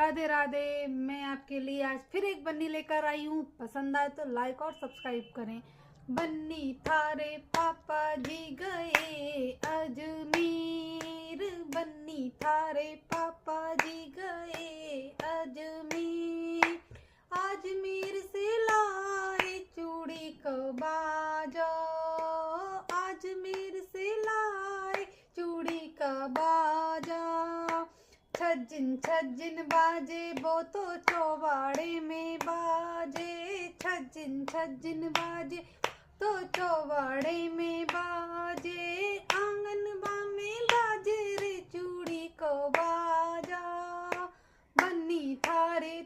राधे राधे। मैं आपके लिए आज फिर एक बन्नी लेकर आई हूँ। पसंद आए तो लाइक और सब्सक्राइब करें। बन्नी थारे पापा जी गए अजमेर, बन्नी थारे पापा जी गए अजमेर। अजमेर से लाए चूड़ी को बाजा, अजमेर से लाए चूड़ी का बाजा। छज्जिन छज्जिन बाजे वो तो चौबाड़े में बाजे, छज्जिन छज्जिन बाजे तो चौबाड़े में बाजे। आंगनबा में बाजे रे चूड़ी को बाजा, बन्नी थारे